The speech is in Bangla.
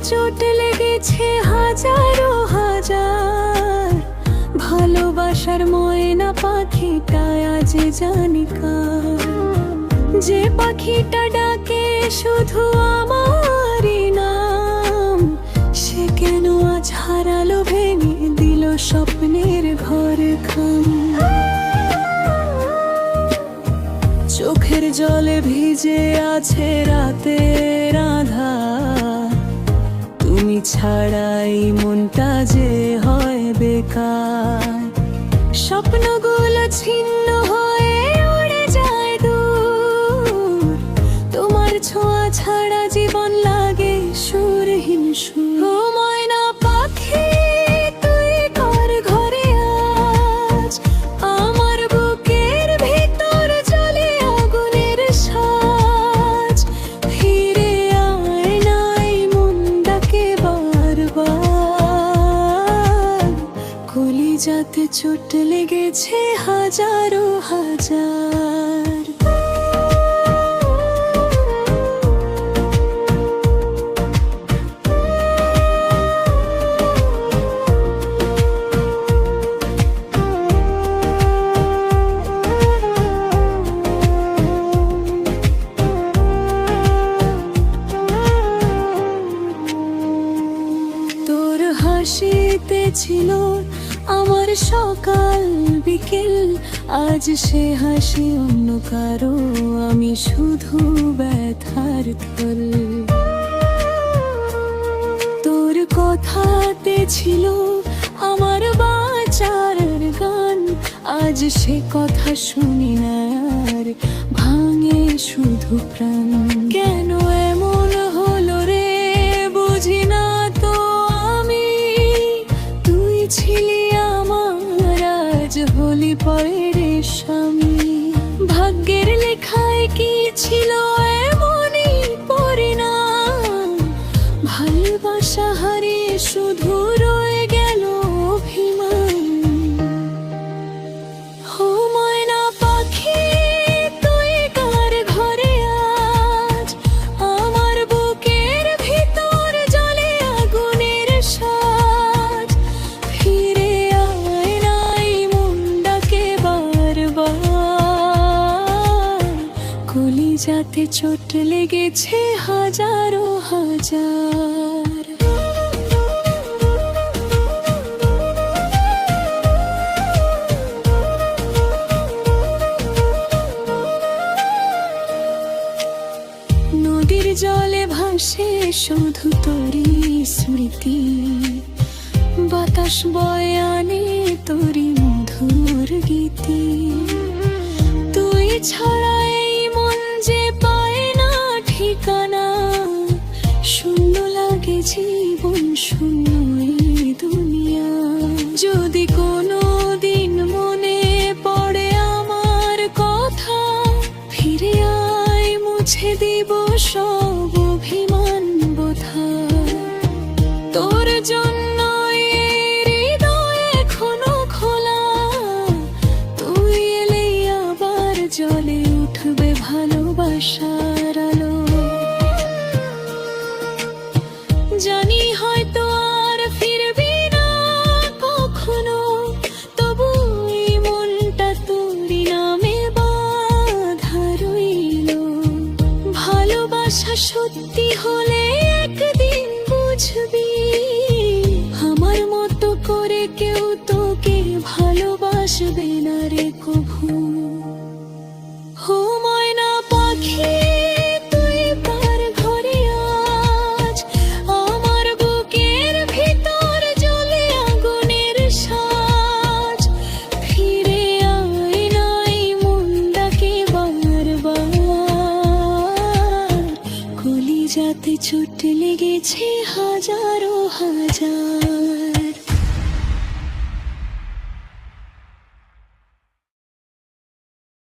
চোট লেগেছে হাজারো হাজার। ভালোবাসার ময়না পাখিটা আজ জানি কার। যে পাখিটা ডাকে শুধু আমারই নাম, সে কেন আজ হারালো, ভেঙে দিল স্বপ্নের ঘর খাম। চোখের জলে ভিজে আছে রাতের আঁধার, তুমি ছাড়াই মনটা যে হয় বেকার। স্বপ্নগুলো ছিন্ন হয়ে উড়ে যায় দূর, তোমার ছোঁয়া ছাড়া জীবন লাগে সুরহীন সুর। ও ময়না পাখি তুই কার ঘরে আজ, আমার বুকের ভিতর জ্বলে আগুনের সাজ। ফিরে আয় নাই মন ডাকে বারবার, কলিজাতে চোট লেগেছে হাজারো হাজার। তোর হাসিতে ছিল আমার সকাল বিকেল, আজ সে হাসি অন্য কারো, আমি শুধু ব্যথার থল। তোর কথাতে ছিল আমার বাঁচার গান, আজ সে কথা শুনি না আর ভাঙে শুধু প্রাণ। কেন এমন হলো রে বুঝি না তো আমি, তুই ছিলি আমার আজ হলি পরের স্বামী। ভাগ্যের লেখায় কি ছিল এমনই পরিণাম, ভালোবাসা হারিয়ে শুধু রয়ে গেল অভিমান। ও ময়না পাখি তুই কার ঘরে আজ, আমার বুকের ভিতর জ্বলে আগুনের সাজ। ফিরে আয় নাই মন ডাকে বারবার, কলিজাতে চোট লেগেছে হাজারো হাজার। নদীর জলে ভাসে শুধু তোরই স্মৃতি, বাতাস বয়ে আনে তোরই মধুর গীতি। তুই ছাড়া এই মন যে পায় না ঠিকানা, শূন্য লাগে জীবন শূন্য এই দুনিয়া। যদি কোনো দিন মনে পড়ে আমার কথা, ফিরে আয় মুছে দিব সব অভিমান বোধা। তোর জন্য হৃদয় এখনো খোলা, তুই এলেই আবার জ্বলে উঠবে ভালোবাসার আলো। জানি হয়তো আর ফিরবি না কখনো, তবু এই মনটা তোরই নামে বাঁধা রইল। ভালোবাসা সত্যি হলে একদিন বুঝবি, আমার মতো করে কেউ তোকে ভালোবাসবে না রে কভু। ও ময়না পাখি তুই কার ঘরে আজ, আমার বুকের ভিতর জ্বলে আগুনের সাজ। ফিরে আয় নাই মন ডাকে বারবার, কলিজাতে চোট লেগেছে হাজারো হাজার।